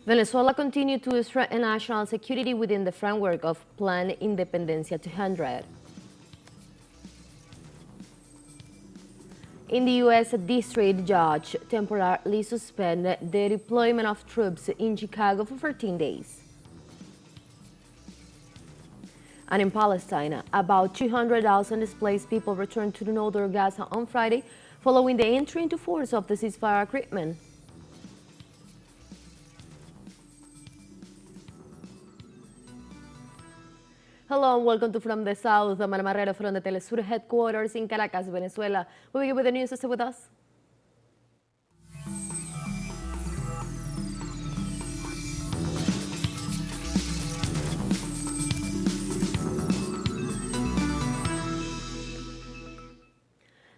Venezuela continued to strengthen national security within the framework of Plan Independencia 200. In the U.S., a district judge temporarily suspended the deployment of troops in Chicago for 14 days. And in Palestine, about 200,000 displaced people returned to the northern Gaza on Friday following the entry into force of the ceasefire agreement. Hello and welcome to From the South. I'm Ana Marrero from the teleSUR headquarters in Caracas, Venezuela. We begin with the news. Stay with us.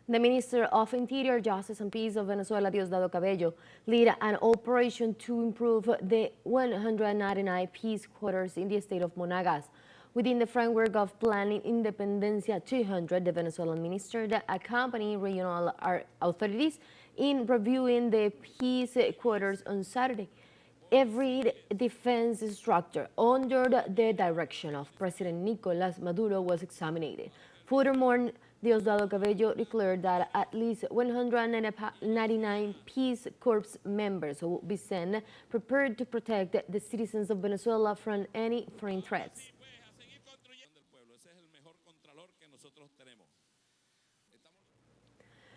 The Minister of Interior, Justice and Peace of Venezuela, Diosdado Cabello, led an operation to improve the 199 peace quarters in the state of Monagas. Within the framework of Planning Independencia 200, the Venezuelan minister accompanied regional authorities in reviewing the peace quarters on Saturday. Every defense structure under the direction of President Nicolás Maduro was examined. Furthermore, Diosdado Cabello declared that at least 199 Peace Corps members will be sent prepared to protect the citizens of Venezuela from any foreign threats.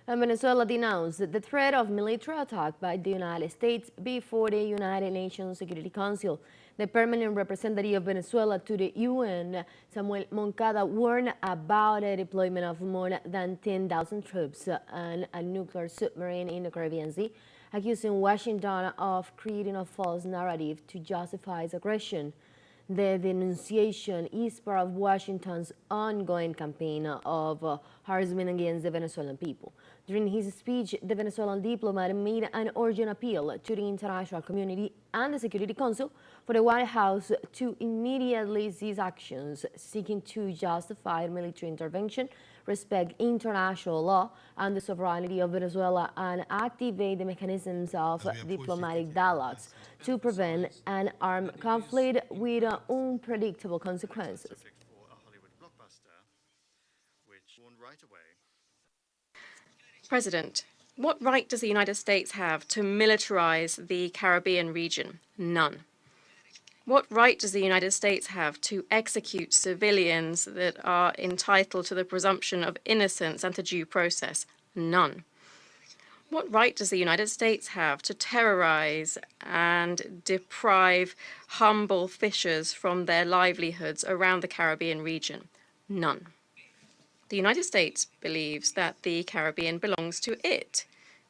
And Venezuela denounced the threat of military attack by the United States before the United Nations Security Council. The permanent representative of Venezuela to the UN, Samuel Moncada, warned about the deployment of more than 10,000 troops and a nuclear submarine in the Caribbean Sea, accusing Washington of creating a false narrative to justify its aggression. The denunciation is part of Washington's ongoing campaign of harassment against the Venezuelan people. During his speech, the Venezuelan diplomat made an urgent appeal to the international community and the Security Council for the White House to immediately cease actions seeking to justify military intervention, respect international law and the sovereignty of Venezuela, and activate the mechanisms of diplomatic dialogues to prevent an armed conflict with unpredictable consequences. President, what right does the United States have to militarize the Caribbean region? None. What right does the United States have to execute civilians that are entitled to the presumption of innocence and to due process? None. What right does the United States have to terrorize and deprive humble fishers from their livelihoods around the Caribbean region? None. The United States believes that the Caribbean belongs to it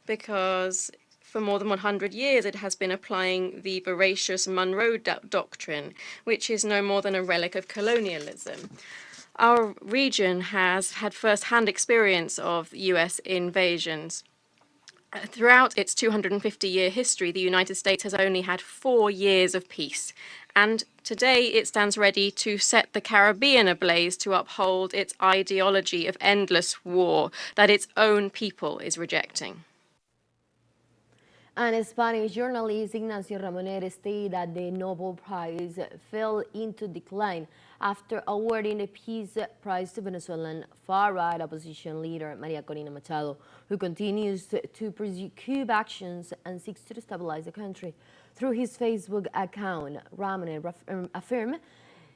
because for more than 100 years it has been applying the voracious Monroe Doctrine, which is no more than a relic of colonialism. Our region has had first-hand experience of U.S. invasions. Throughout its 250-year history, the United States has only had 4 years of peace. And today it stands ready to set the Caribbean ablaze to uphold its ideology of endless war that its own people is rejecting. And Spanish journalist Ignacio Ramoner stated that the Nobel Prize fell into decline after awarding the Peace Prize to Venezuelan far-right opposition leader Maria Corina Machado, who continues to pursue actions and seeks to destabilize the country. Through his Facebook account, Ramoner affirmed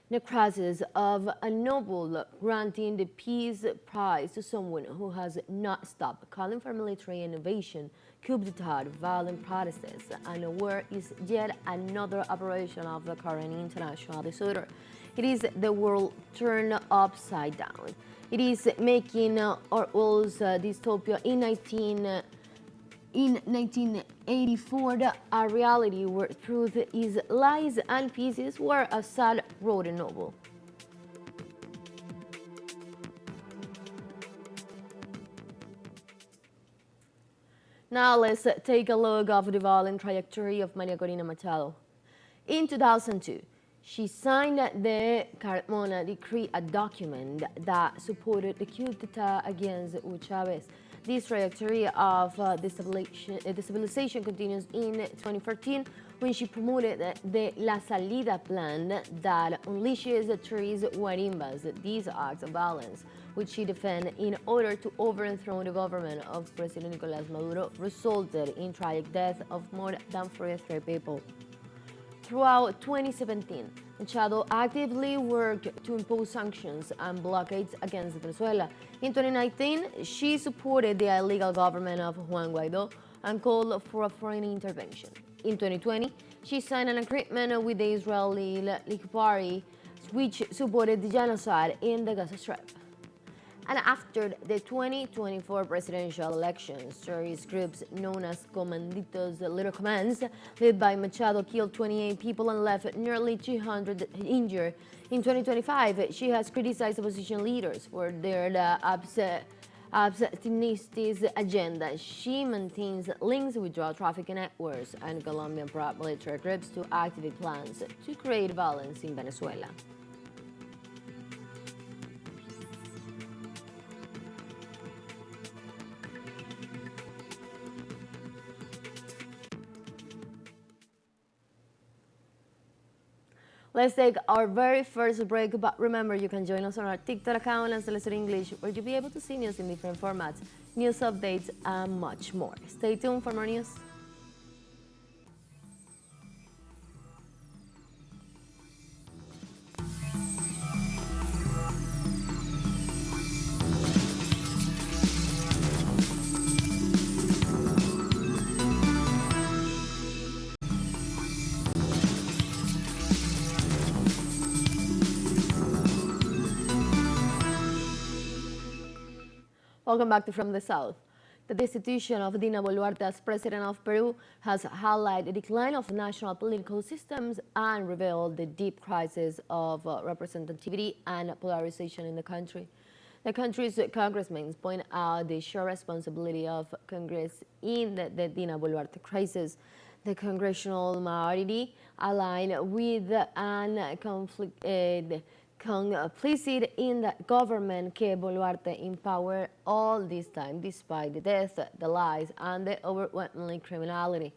the crisis of a Nobel granting the Peace Prize to someone who has not stopped calling for military innovation, coup d'etat, violent protests, and war is yet another operation of the current international disorder. It is the world turned upside down. It is making Orwell's dystopia in 1984 a reality where truth is lies and peace is war, Assad wrote in Nobel. Now let's take a look at the violent trajectory of Maria Corina Machado. In 2002, she signed the Carmona Decree, a document that supported the coup d'etat against Hugo Chavez. This trajectory of destabilization continues in 2014 when she promoted the La Salida plan that unleashes tourist guarimbas. These acts of violence, which she defended in order to overthrow the government of President Nicolas Maduro, resulted in tragic death of more than 43 people. Throughout 2017, Machado actively worked to impose sanctions and blockades against Venezuela. In 2019, she supported the illegal government of Juan Guaido and called for a foreign intervention. In 2020, she signed an agreement with the Israeli Likud Party, which supported the genocide in the Gaza Strip. And after the 2024 presidential elections, terrorist groups known as Comanditos Little Commands, led by Machado, killed 28 people and left nearly 200 injured. In 2025, she has criticized opposition leaders for their abstentionist agenda. She maintains links with drug trafficking networks and Colombian paramilitary groups to activate plans to create violence in Venezuela. Let's take our very first break, but remember you can join us on our TikTok account and teleSUR English, where you'll be able to see news in different formats, news updates, and much more. Stay tuned for more news. Welcome back to From the South. The destitution of Dina Boluarte as president of Peru has highlighted the decline of national political systems and revealed the deep crisis of representativity and polarization in the country. The country's congressmen point out the shared responsibility of Congress in the Dina Boluarte crisis. The congressional majority aligned with and complicit in the government kept Boluarte in power all this time, despite the death, the lies, and the overwhelming criminality.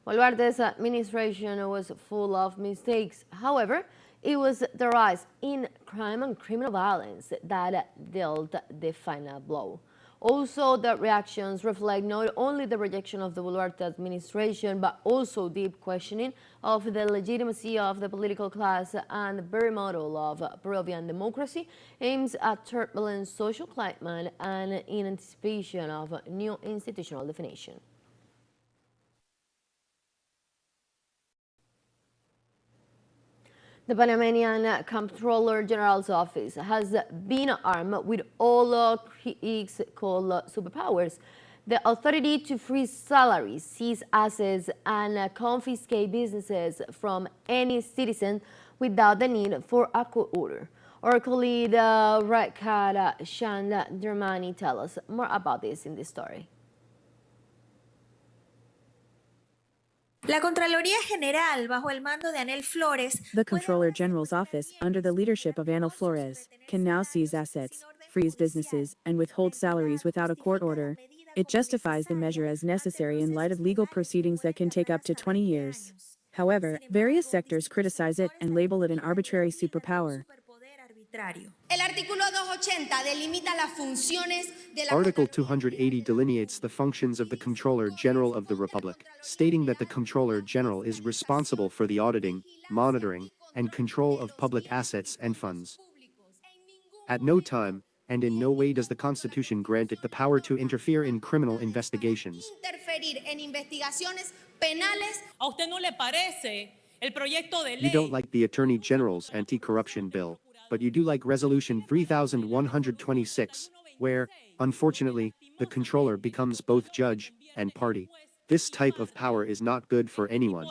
Boluarte's administration was full of mistakes. However, it was the rise in crime and criminal violence that dealt the final blow. Also, the reactions reflect not only the rejection of the Boluarte administration, but also deep questioning of the legitimacy of the political class and the very model of Peruvian democracy aims at turbulent social climate and in anticipation of new institutional definition. The Panamanian Comptroller General's office has been armed with all its called superpowers. The authority to freeze salaries, seize assets, and confiscate businesses from any citizen without the need for a court order. Our colleague Rakat Shandarmani tells us more about this in this story. La Contraloría General, bajo el mando de Anel Flores, the Comptroller General's office, under the leadership of Anel Flores, can now seize assets, freeze businesses, and withhold salaries without a court order. It justifies the measure as necessary in light of legal proceedings that can take up to 20 years. However, various sectors criticize it and label it an arbitrary superpower. Article 280 delineates the functions of the Comptroller General of the Republic, stating that the Comptroller General is responsible for the auditing, monitoring, and control of public assets and funds. At no time, and in no way does the Constitution grant it the power to interfere in criminal investigations. You don't like the Attorney General's anti-corruption bill, but you do like Resolution 3126, where, unfortunately, the controller becomes both judge and party. This type of power is not good for anyone.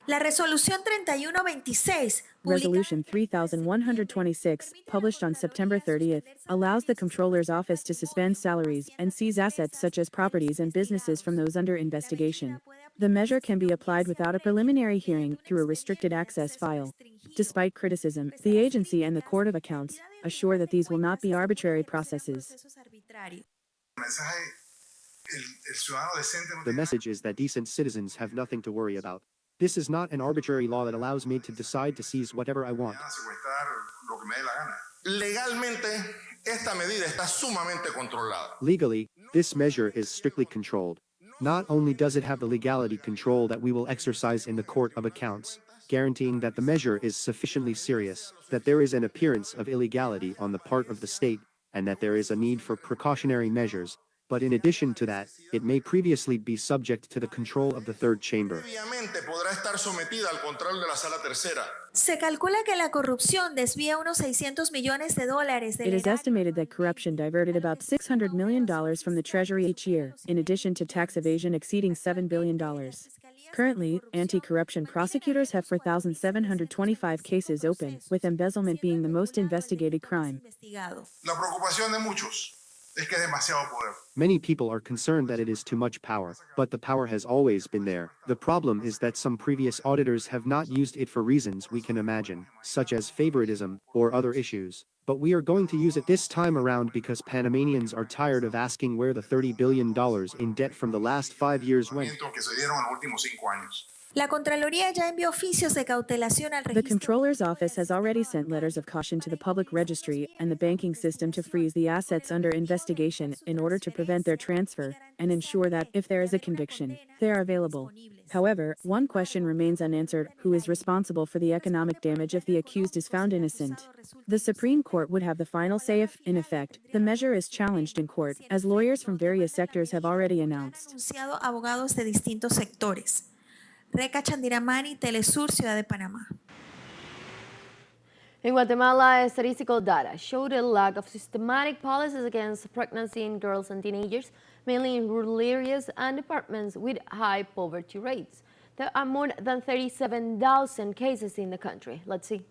La Resolución 3126, Resolution 3126, published on September 30th, allows the Comptroller's office to suspend salaries and seize assets such as properties and businesses from those under investigation. The measure can be applied without a preliminary hearing through a restricted access file. Despite criticism, the agency and the Court of Accounts assure that these will not be arbitrary processes. The message is that decent citizens have nothing to worry about. This is not an arbitrary law that allows me to decide to seize whatever I want. Legalmente, esta medida está sumamente controlada. Legally, this measure is strictly controlled. Not only does it have the legality control that we will exercise in the Court of Accounts, guaranteeing that the measure is sufficiently serious, that there is an appearance of illegality on the part of the state, and that there is a need for precautionary measures, but in addition to that, it may previously be subject to the control of the third chamber. Previamente podrá estar sometida al control de la sala tercera. Se calcula que la corrupción desvía unos $600 millones del It is erario. estimated that corruption diverted about $600 million from the Treasury each year, in addition to tax evasion exceeding $7 billion. Currently, anti-corruption prosecutors have 4,725 cases open, with embezzlement being the most investigated crime. La preocupación de muchos es que es demasiado poder. Many people are concerned that it is too much power, but the power has always been there. The problem is that some previous auditors have not used it for reasons we can imagine, such as favoritism or other issues. But we are going to use it this time around because Panamanians are tired of asking where the $30 billion in debt from the last 5 years went. Que se dieron en los últimos 5 años. La Contraloría ya envió oficios de cautelación al The registro. Comptroller's Office has already sent letters of caution to the public registry and the banking system to freeze the assets under investigation in order to prevent their transfer and ensure that, if there is a conviction, they are available. However, one question remains unanswered: who is responsible for the economic damage if the accused is found innocent? The Supreme Court would have the final say if, in effect, the measure is challenged in court, as lawyers from various sectors have already announced. Anunciado abogados de distintos sectores. Reca Chandiramani, TeleSUR, Ciudad de Panamá. In Guatemala, statistical data showed a lack of systematic policies against pregnancy in girls and teenagers, mainly in rural areas and departments with high poverty rates. There are more than 37,000 cases in the country. Let's see.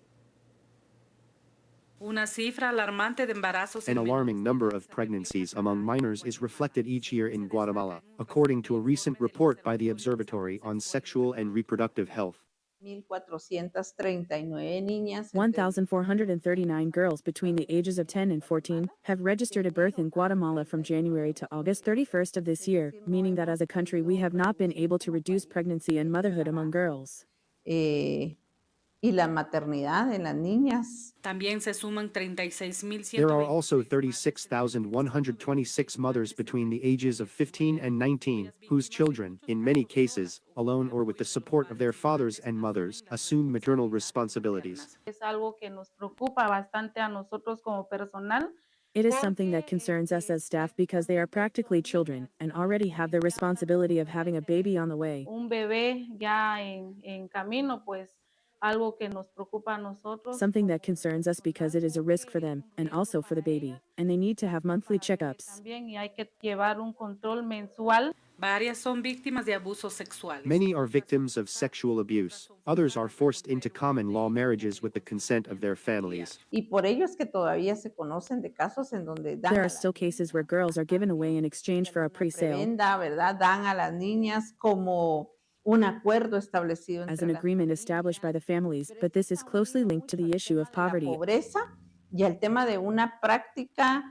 Una cifra alarmante de embarazos An alarming number of pregnancies among minors is reflected each year in Guatemala, according to a recent report by the Observatory on Sexual and Reproductive Health. 1,439 girls between the ages of 10 and 14 have registered a birth in Guatemala from January to August 31st of this year, meaning that as a country we have not been able to reduce pregnancy and motherhood among girls. Y la maternidad de las niñas. También se suman 36,120. There are also 36,126 mothers between the ages of 15 and 19, whose children, in many cases, alone or with the support of their fathers and mothers, assume maternal responsibilities. Es algo que nos preocupa bastante a nosotros como personal. It is something that concerns us as staff because they are practically children and already have the responsibility of having a baby on the way. Un bebé ya en camino, pues algo que nos preocupa a nosotros. Something that concerns us because it is a risk for them and also for the baby, and they need to have monthly checkups. También y hay que llevar un control mensual. Varias son víctimas de abusos sexuales. Many are victims of sexual abuse. Others are forced into common law marriages with the consent of their families. Y por ello es que todavía se conocen de casos en donde dan There a are still cases where girls are given away in exchange for a pre-sale, preventa, ¿verdad? Dan a las niñas como un acuerdo establecido as entre an las agreement established by the families, but this is closely linked to the issue of poverty pobreza y el tema de una práctica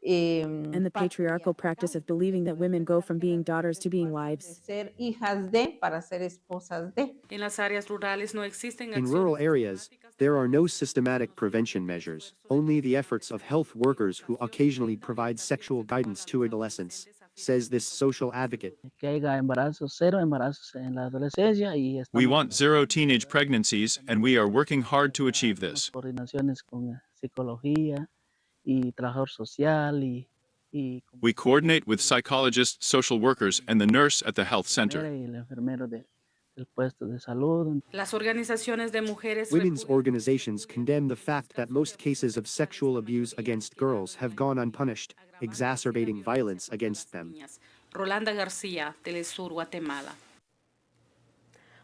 and the patriarchal practice of believing that women go from being daughters to being de wives. ser hijas de para ser esposas de. En las áreas rurales no existen In rural areas, there are no systematic prevention measures, only the efforts of health workers who occasionally provide sexual guidance to adolescents, says this social advocate. Que haya embarazos, cero embarazos en la adolescencia y We estamos want zero teenage pregnancies, and we are working hard to achieve this. coordinaciones con psicología y trabajador social y We coordinate with psychologists, social workers, and the nurse at the health center. y el enfermero del puesto de salud. Las organizaciones de mujeres Women's organizations condemn the fact that most cases of sexual abuse against girls have gone unpunished, exacerbating violence against them. Rolanda García, TeleSUR, Guatemala.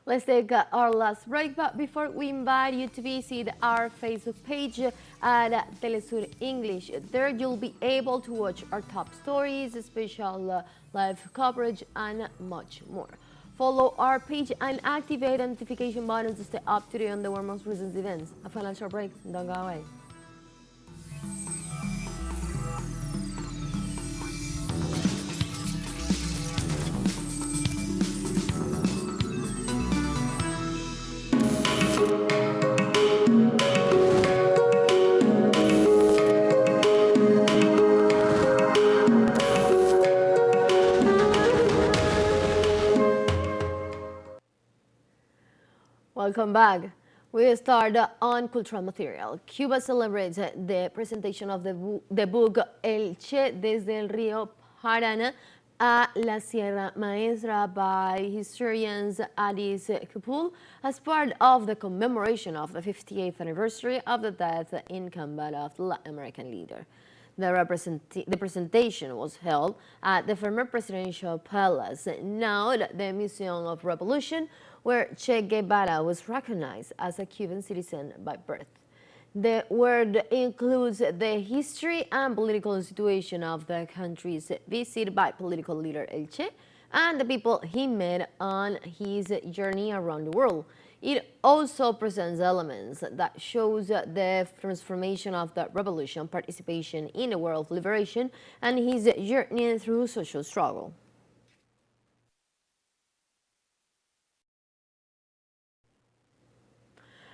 Let's take our last break, but before we invite you to visit our Facebook page at TeleSUR English. There you'll be able to watch our top stories, special live coverage, and much more. Follow our page and activate notification buttons to stay up to date on the most recent events. A financial break, don't go away. Welcome back. We start on cultural material. Cuba celebrates the presentation of the book El Che desde el Río Paraná a la Sierra Maestra by historians Addis Kapul as part of the commemoration of the 58th anniversary of the death in combat of the Latin American leader. The presentation was held at the former presidential palace, now the Museum of Revolution, where Che Guevara was recognized as a Cuban citizen by birth. The word includes the history and political situation of the country's visit by political leader El Che and the people he met on his journey around the world. It also presents elements that shows the transformation of the revolution, participation in the war of liberation, and his journey through social struggle.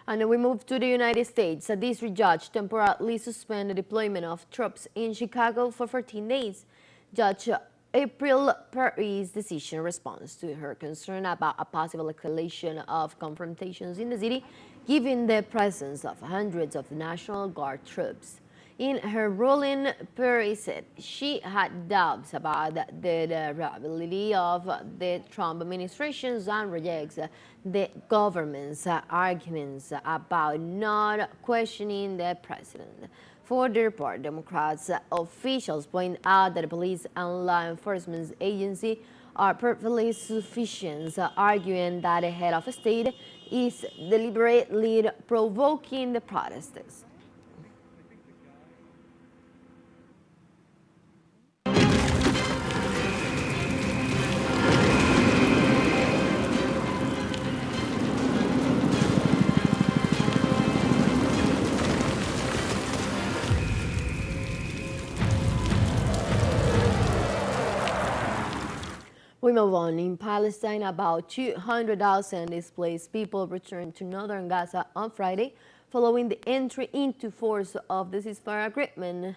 And we move to the United States. A district judge temporarily suspended the deployment of troops in Chicago for 14 days. Judge April Perry's decision responds to her concern about a possible escalation of confrontations in the city, given the presence of hundreds of National Guard troops. In her ruling, Perry said she had doubts about the durability of the Trump administration and rejects the government's arguments about not questioning the president. For their part, Democrats officials point out that the police and law enforcement agency are perfectly sufficient, arguing that the head of state is deliberately provoking the protesters. We move on. In Palestine, about 200,000 displaced people returned to northern Gaza on Friday following the entry into force of the ceasefire agreement.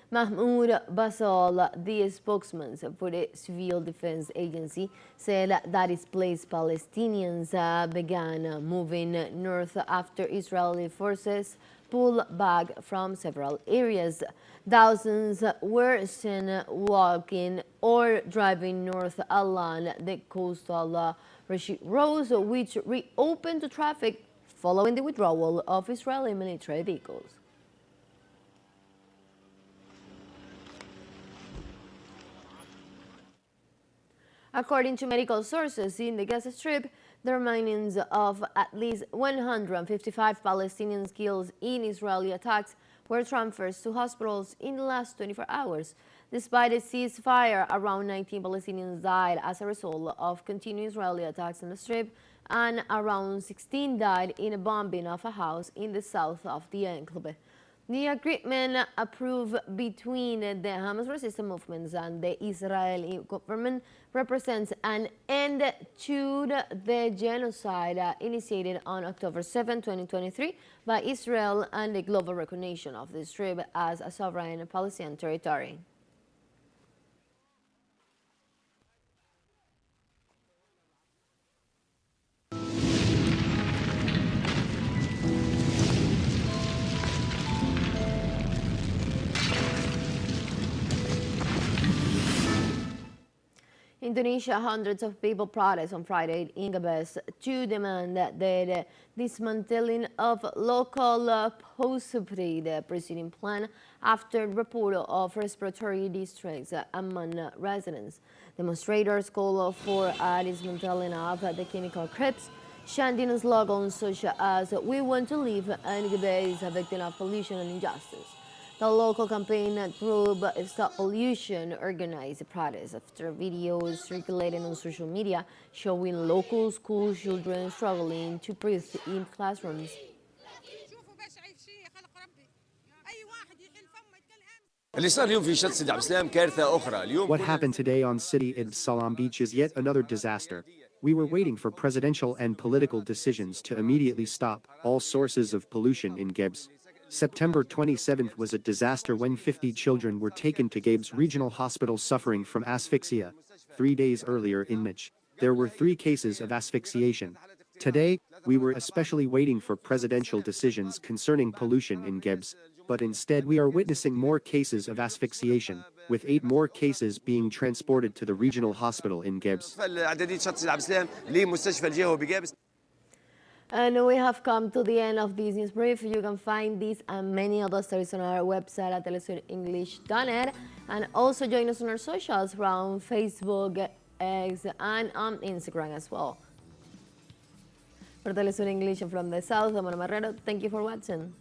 Mahmoud Basal, the spokesman for the Civil Defense Agency, said that displaced Palestinians began moving north after Israeli forces pulled back from several areas. Thousands were seen walking or driving north along the coastal roads, which reopened to traffic following the withdrawal of Israeli military vehicles. According to medical sources in the Gaza Strip, the remains of at least 155 Palestinians killed in Israeli attacks were transferred to hospitals in the last 24 hours. Despite a ceasefire, around 19 Palestinians died as a result of continued Israeli attacks on the Strip, and around 16 died in a bombing of a house in the south of the enclave. The agreement approved between the Hamas resistance movements and the Israeli government represents an end to the genocide initiated on October 7, 2023 by Israel and the global recognition of the Strip as a sovereign Palestinian territory. Indonesia, hundreds of people protest on Friday in Gaza to demand the dismantling of local post-April proceeding plan after report of respiratory distress among residents. Demonstrators call for a dismantling of the chemical creeps, chanting slogans such as "We want to live" and Gaza is a victim of pollution and injustice. The local campaign group Stop Pollution organized a protest after videos circulated on social media showing local school children struggling to breathe in classrooms. What happened today on City Id Salam Beach is yet another disaster. We were waiting for presidential and political decisions to immediately stop all sources of pollution in Gibbs. September 27th was a disaster when 50 children were taken to Gibbs Regional Hospital suffering from asphyxia. 3 days earlier in Mitch, there were 3 cases of asphyxiation. Today, we were especially waiting for presidential decisions concerning pollution in Gebze, but instead we are witnessing more cases of asphyxiation, with 8 more cases being transported to the regional hospital in Gebze. And we have come to the end of this news brief. You can find these and many other stories on our website at telesurenglish.net, and also join us on our socials around Facebook, X, and on Instagram as well. For Telesur English from the South, I'm Ana Marrero. Thank you for watching.